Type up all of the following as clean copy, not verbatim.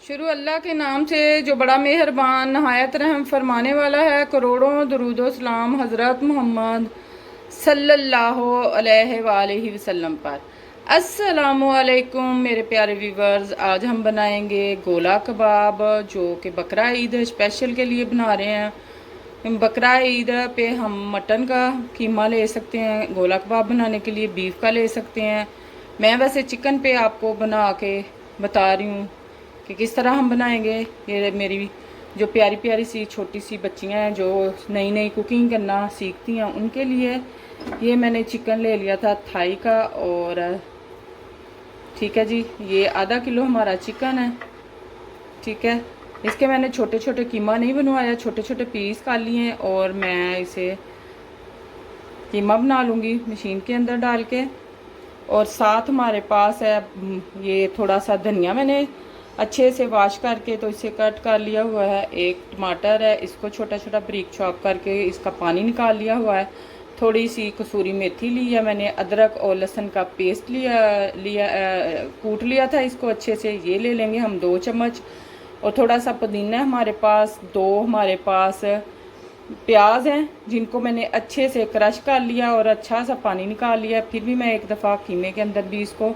शुरू अल्लाह के नाम से जो बड़ा मेहरबान नहायत रहम फरमाने वाला है। करोड़ों दरूदो सलाम हज़रत मोहम्मद सल्लल्लाहु अलैहि वसल्लम पर। अस्सलामु अलैकुम मेरे प्यारे व्यूवर्स, आज हम बनाएंगे गोला कबाब जो कि बकरा ईद स्पेशल के लिए बना रहे हैं। बकरा ईद पे हम मटन का कीमा ले सकते हैं, गोला कबाब बनाने के लिए बीफ का ले सकते हैं। मैं वैसे चिकन पे आपको बना के बता रही हूँ कि किस तरह हम बनाएंगे। ये मेरी जो प्यारी प्यारी सी छोटी सी बच्चियां हैं जो नई नई कुकिंग करना सीखती हैं, उनके लिए ये मैंने चिकन ले लिया था थाई का। और ठीक है जी, ये आधा किलो हमारा चिकन है। ठीक है, इसके मैंने छोटे छोटे कीमा नहीं बनवाया, छोटे छोटे पीस काट लिए और मैं इसे कीमा बना लूँगी मशीन के अंदर डाल के। और साथ हमारे पास है ये थोड़ा सा धनिया, मैंने अच्छे से वॉश करके तो इसे कट कर लिया हुआ है। एक टमाटर है, इसको छोटा छोटा ब्रीक चॉप करके इसका पानी निकाल लिया हुआ है। थोड़ी सी कसूरी मेथी ली है मैंने, अदरक और लहसुन का पेस्ट कूट लिया था इसको अच्छे से, ये ले लेंगे हम 2 चम्मच। और थोड़ा सा पुदीना है हमारे पास, 2 हमारे पास प्याज हैं जिनको मैंने अच्छे से क्रश कर लिया और अच्छा सा पानी निकाल लिया। फिर भी मैं एक दफ़ा कीमे के अंदर भी इसको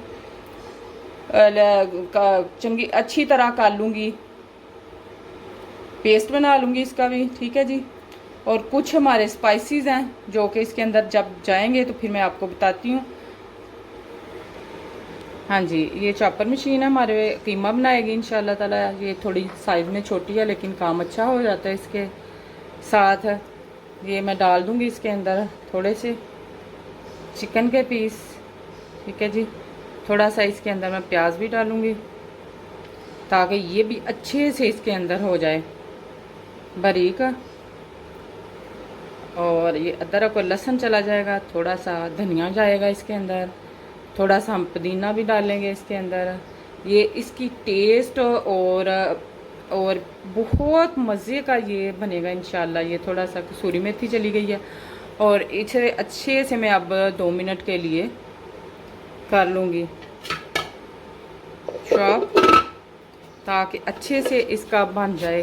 चंगी अच्छी तरह कर लूँगी, पेस्ट बना लूँगी इसका भी। ठीक है जी, और कुछ हमारे स्पाइसेस हैं जो कि इसके अंदर जब जाएंगे तो फिर मैं आपको बताती हूँ। हाँ जी, ये चॉपर मशीन है हमारे कीमा बनाएगी इंशाल्लाह ताला। ये थोड़ी साइज़ में छोटी है लेकिन काम अच्छा हो जाता है इसके साथ। ये मैं डाल दूँगी इसके अंदर थोड़े से चिकन के पीस। ठीक है जी, थोड़ा सा इसके अंदर मैं प्याज भी डालूँगी ताकि ये भी अच्छे से इसके अंदर हो जाए बारीक। और ये अदरक और लहसुन चला जाएगा, थोड़ा सा धनिया जाएगा इसके अंदर, थोड़ा सा हम पुदीना भी डालेंगे इसके अंदर। ये इसकी टेस्ट और बहुत मज़े का ये बनेगा इंशाल्लाह। ये थोड़ा सा कसूरी मेथी चली गई है और इसे अच्छे से मैं अब 2 मिनट के लिए कर लूँगी चॉप ताकि अच्छे से इसका बन जाए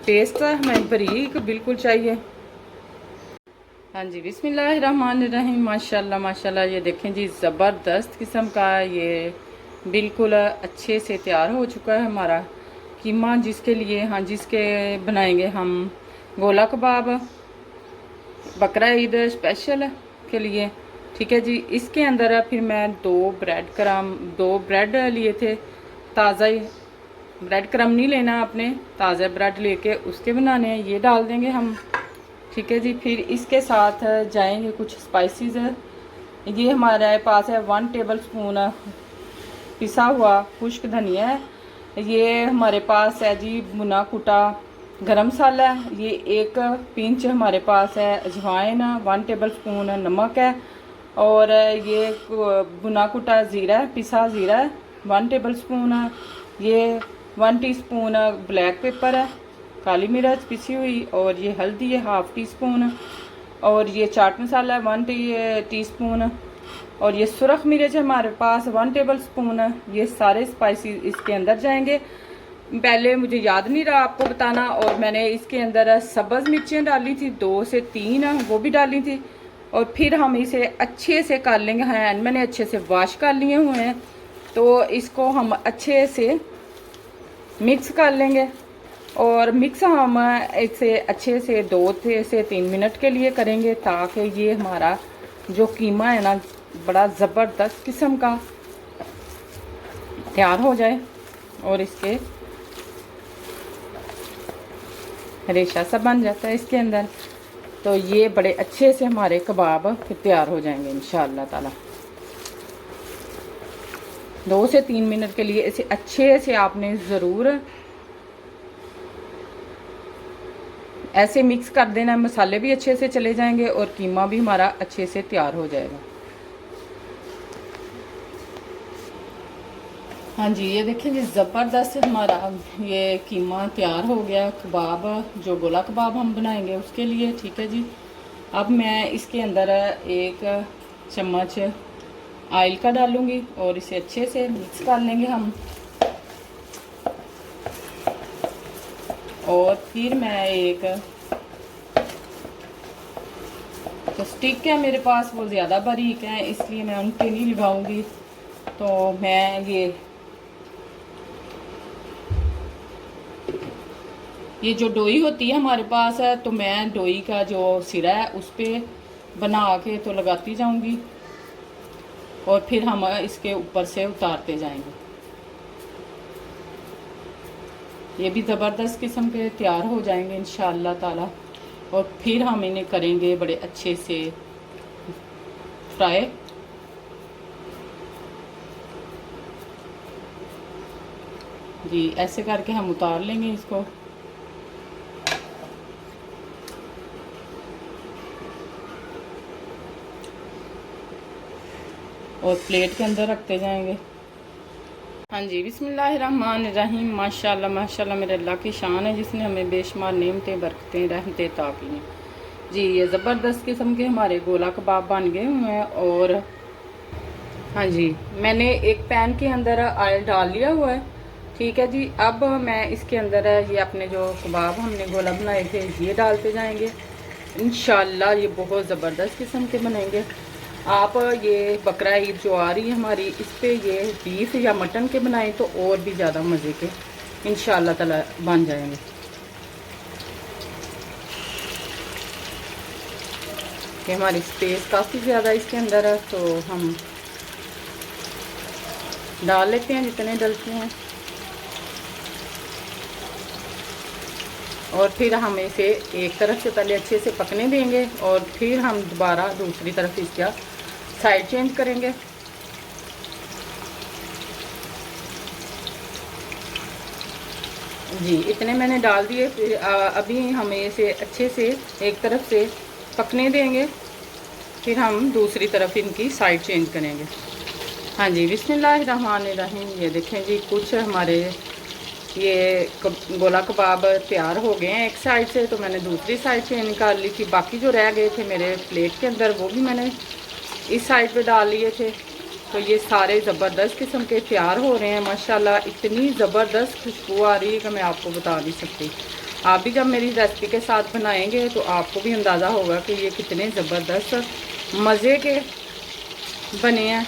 पेस्ट। हमें बारीक बिल्कुल चाहिए। हाँ जी, बिस्मिल्लाहिर्रहमानिर्रहीम। माशाल्लाह माशाल्लाह, ये देखें जी, ज़बरदस्त किस्म का ये बिल्कुल अच्छे से तैयार हो चुका है हमारा कीमा, जिसके लिए जिसके बनाएंगे हम गोला कबाब बकरा ईद स्पेशल के लिए। ठीक है जी, इसके अंदर फिर मैं 2 ब्रेड लिए थे। ताज़ा ही ब्रेड क्रम नहीं लेना आपने, ताज़ा ब्रेड लेके उसके बनाने हैं, ये डाल देंगे हम। ठीक है जी, फिर इसके साथ जाएंगे कुछ स्पाइसेस। ये हमारे पास है 1 टेबल स्पून पिसा हुआ खुश्क धनिया है। ये हमारे पास है जी भुना कुटा गरम मसाला है। ये 1 पिंच हमारे पास है अजवाइन, 1 टेबल स्पून नमक है। और ये भुना कुटा ज़ीरा है, पिसा ज़ीरा है 1 टेबल स्पून है। ये 1 टीस्पून ब्लैक पेपर है, काली मिर्च पिसी हुई। और ये हल्दी है 1/2 टीस्पून। और ये चाट मसाला 1 टीस्पून। और ये सुरख मिर्च है हमारे पास 1 टेबल स्पून। ये सारे स्पाइसेस इसके अंदर जाएंगे। पहले मुझे याद नहीं रहा आपको बताना, और मैंने इसके अंदर सब्ज़ मिर्चें डाली थी 2 से 3, वो भी डाली थी। और फिर हम इसे अच्छे से कर लेंगे। हैंड मैंने अच्छे से वॉश कर लिए हुए हैं, तो इसको हम अच्छे से मिक्स कर लेंगे। और मिक्स हम इसे अच्छे से 2 से 3 मिनट के लिए करेंगे ताकि ये हमारा जो कीमा है ना बड़ा ज़बरदस्त किस्म का तैयार हो जाए और इसके रेशा सा बन जाता है इसके अंदर। तो ये बड़े अच्छे से हमारे कबाब फिर तैयार हो जाएंगे इंशाअल्लाह ताला। 2 से 3 मिनट के लिए इसे अच्छे से आपने ज़रूर ऐसे मिक्स कर देना, मसाले भी अच्छे से चले जाएंगे और कीमा भी हमारा अच्छे से तैयार हो जाएगा। हाँ जी, ये देखें जी, ज़बरदस्त हमारा ये कीमा तैयार हो गया कबाब, जो गोला कबाब हम बनाएंगे उसके लिए। ठीक है जी, अब मैं इसके अंदर 1 चम्मच ऑयल का डालूँगी और इसे अच्छे से मिक्स कर लेंगे हम। और फिर मैं एक तो स्टिक है मेरे पास, वो ज़्यादा बारीक है इसलिए मैं उन पे नहीं लगाऊंगी। तो मैं ये जो डोई होती है हमारे पास है, तो मैं डोई का जो सिरा है उस पर बना के तो लगाती जाऊंगी और फिर हम इसके ऊपर से उतारते जाएंगे। ये भी ज़बरदस्त किस्म के तैयार हो जाएंगे इंशाअल्लाह ताला। और फिर हम इन्हें करेंगे बड़े अच्छे से फ्राई। जी ऐसे करके हम उतार लेंगे इसको। और प्लेट के अंदर रखते जाएंगे। हाँ जी, बिस्मिल्लाहिर्रहमानिर्रहीम। माशाल्लाह माशाल्लाह मेरे अल्लाह की शान है जिसने हमें बेशुमार नेमतें बरकतें रहमतें अता की हैं। जी ये ज़बरदस्त किस्म के हमारे गोला कबाब बन गए हुए हैं। और हाँ जी, मैंने एक पैन के अंदर ऑयल डाल लिया हुआ है। ठीक है जी, अब मैं इसके अंदर ये अपने जो कबाब हमने गोला बनाए थे ये डालते जाएंगे। इंशाल्लाह ये बहुत ज़बरदस्त किस्म के बनेंगे। आप ये बकरा ईद जो आ रही है हमारी, इस पे ये बीफ या मटन के बनाएं तो और भी ज़्यादा मज़े के इंशाअल्लाह ताला बन जाएंगे। कि हमारी स्पेस काफ़ी ज़्यादा इसके अंदर है, तो हम डाल लेते हैं जितने डलते हैं। और फिर हम इसे एक तरफ से पहले अच्छे से पकने देंगे और फिर हम दोबारा दूसरी तरफ इसका साइड चेंज करेंगे। जी इतने मैंने डाल दिए। फिर अभी हमें इसे अच्छे से एक तरफ से पकने देंगे, फिर हम दूसरी तरफ इनकी साइड चेंज करेंगे। हाँ जी, बिस्मिल्लाहिर्रहमानिर्रहीम। ये देखें जी, कुछ हमारे ये गोला कबाब तैयार हो गए हैं एक साइड से, तो मैंने दूसरी साइड से निकाल ली थी। बाकी जो रह गए थे मेरे प्लेट के अंदर वो भी मैंने इस साइड पे डाल लिए थे। तो ये सारे ज़बरदस्त किस्म के तैयार हो रहे हैं माशाल्लाह। इतनी ज़बरदस्त खुशबू आ रही है कि मैं आपको बता नहीं सकती। आप भी जब मेरी रेसिपी के साथ बनाएंगे तो आपको भी अंदाज़ा होगा कि ये कितने ज़बरदस्त मज़े के बने हैं।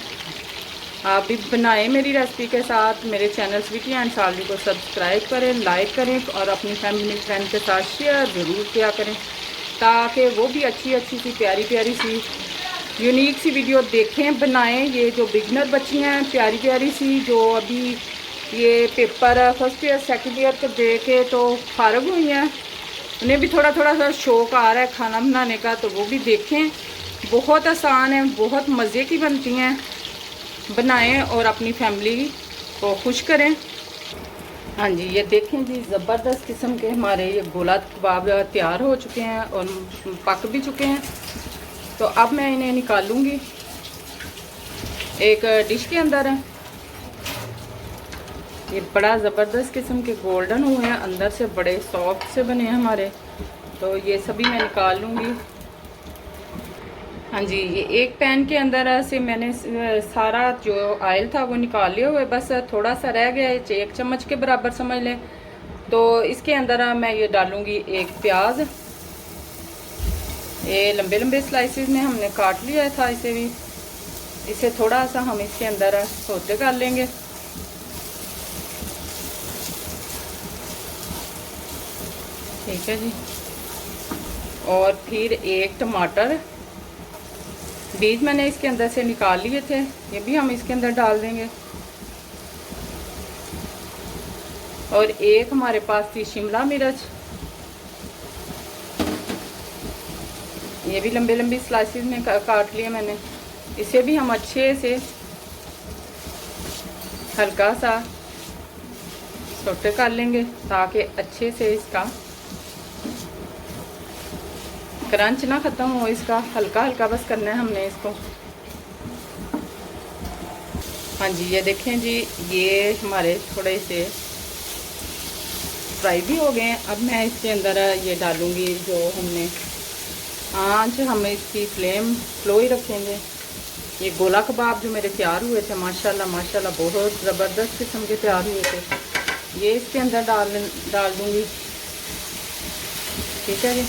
आप भी बनाएं मेरी रेसिपी के साथ। मेरे चैनल स्वीटी एंड सालवी को सब्सक्राइब करें, लाइक करें और अपनी फैमिली फ्रेंड के साथ शेयर ज़रूर किया करें, ताकि वो भी अच्छी अच्छी सी प्यारी प्यारी सी यूनिक सी वीडियो देखें, बनाएं। ये जो बिगनर बच्ची हैं प्यारी प्यारी सी, जो अभी ये paper first year second year को दे के तो फारग हुई हैं, उन्हें भी थोड़ा थोड़ा सा शौक़ आ रहा है खाना बनाने का, तो वो भी देखें। बहुत आसान है, बहुत मज़े की बनती हैं। बनाएं और अपनी फैमिली को खुश करें। हाँ जी, ये देखें जी, ज़बरदस्त किस्म के हमारे ये गोला कबाब तैयार हो चुके हैं और पक भी चुके हैं। तो अब मैं इन्हें निकालूंगी एक डिश के अंदर है। ये बड़ा ज़बरदस्त किस्म के गोल्डन हुए हैं, अंदर से बड़े सॉफ्ट से बने हैं हमारे। तो ये सभी मैं निकाल लूँगी। हाँ जी, ये एक पैन के अंदर से मैंने सारा जो ऑयल था वो निकाल लिया हुआ है, बस थोड़ा सा रह गया है, 1 चम्मच के बराबर समझ लें। तो इसके अंदर मैं ये डालूँगी एक प्याज। ये लंबे लंबे स्लाइसेस में हमने काट लिया था इसे भी। इसे थोड़ा सा हम इसके अंदर सौते कर लेंगे। ठीक है जी। और फिर एक टमाटर, बीज मैंने इसके अंदर से निकाल लिए थे, ये भी हम इसके अंदर डाल देंगे। और एक हमारे पास थी शिमला मिर्च, ये भी लंबे लंबी स्लाइसेस में काट लिए मैंने। इसे भी हम अच्छे से हल्का सा सौटे कर लेंगे ताकि अच्छे से इसका क्रंच ना ख़त्म हो, इसका हल्का हल्का बस करना है हमने इसको। हाँ जी, ये देखें जी, ये हमारे थोड़े से फ्राई भी हो गए हैं। अब मैं इसके अंदर ये डालूँगी जो हमने आंच, हम इसकी फ्लेम स्लो ही रखेंगे। ये गोला कबाब जो मेरे तैयार हुए थे माशाल्लाह माशाल्लाह बहुत ज़बरदस्त किस्म के तैयार हुए थे, ये इसके अंदर डाल दूँगी। ठीक है जी।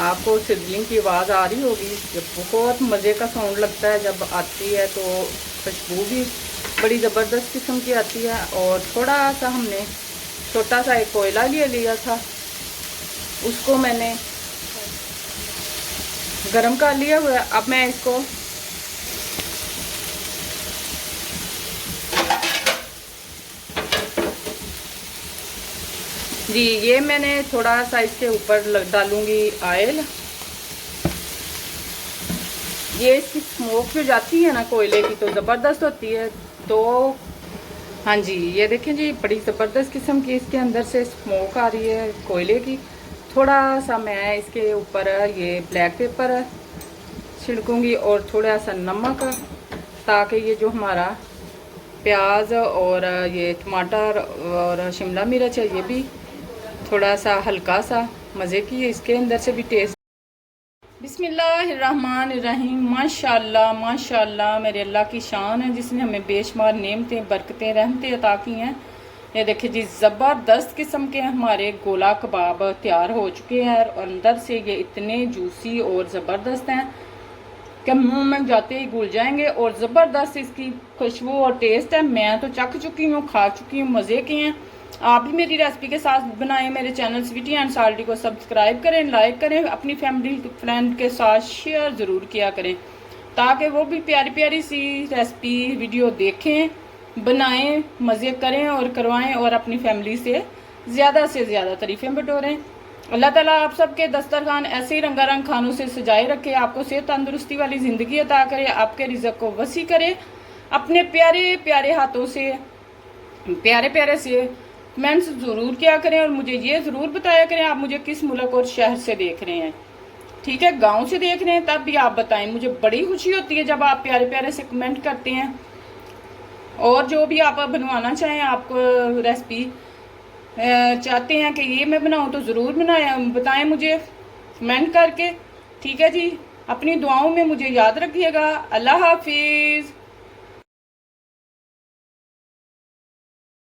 आपको सिजलिंग की आवाज़ आ रही होगी, जब बहुत मज़े का साउंड लगता है जब आती है, तो खुशबू भी बड़ी ज़बरदस्त किस्म की आती है। और थोड़ा सा हमने छोटा सा एक कोयला ले लिया था, उसको मैंने गरम कर लिया हुआ। अब मैं इसको जी, ये मैंने थोड़ा सा इसके ऊपर डालूंगी ऑयल। ये इसकी स्मोक जो जाती है ना कोयले की, तो ज़बरदस्त होती है। तो हाँ जी, ये देखें जी, बड़ी ज़बरदस्त किस्म की इसके अंदर से स्मोक आ रही है कोयले की। थोड़ा सा मैं इसके ऊपर ये ब्लैक पेपर छिड़कूंगी और थोड़ा सा नमक, ताकि ये जो हमारा प्याज और ये टमाटर और शिमला मिर्च है, ये भी थोड़ा सा हल्का सा मज़े की इसके अंदर से भी टेस्ट। बिस्मिल्लाहिर्रहमानिर्रहीम। माशाल्लाह माशाल्लाह, मेरे अल्लाह की शान है जिसने हमें बेशुमार नेमतें, बरकतें, रहमतें अता की हैं। ये देखिए जी, ज़बरदस्त किस्म के हमारे गोला कबाब तैयार हो चुके हैं और अंदर से ये इतने जूसी और ज़बरदस्त हैं कि मुंह में जाते ही घुल जाएंगे। और ज़बरदस्त इसकी खुशबू और टेस्ट है। मैं तो चख चुकी हूँ, खा चुकी हूँ, मज़े के हैं। आप भी मेरी रेसिपी के साथ बनाएं। मेरे चैनल स्वीटी एंड साल्टी को सब्सक्राइब करें, लाइक करें, अपनी फैमिली फ्रेंड के साथ शेयर ज़रूर किया करें, ताकि वो भी प्यारी प्यारी सी रेसिपी वीडियो देखें, बनाएं, मज़े करें और करवाएं और अपनी फैमिली से ज़्यादा तारीफ़ें बटोरें। अल्लाह ताला आप सबके दस्तरखान ऐसे ही रंगारंग खानों से सजाए रखे, आपको सेहत तंदुरुस्ती वाली ज़िंदगी अता करे, आपके रिज़्क़ को वसी करे। अपने प्यारे प्यारे हाथों से प्यारे प्यारे से कमेंट्स ज़रूर किया करें और मुझे ये ज़रूर बताया करें आप मुझे किस मुल्क और शहर से देख रहे हैं। ठीक है, गांव से देख रहे हैं तब भी आप बताएं। मुझे बड़ी खुशी होती है जब आप प्यारे प्यारे से कमेंट करते हैं। और जो भी आप बनवाना चाहें, आपको रेसिपी चाहते हैं कि ये मैं बनाऊं, तो ज़रूर बताएं मुझे कमेंट करके। ठीक है जी, अपनी दुआओं में मुझे याद रखिएगा। अल्लाह हाफिज़।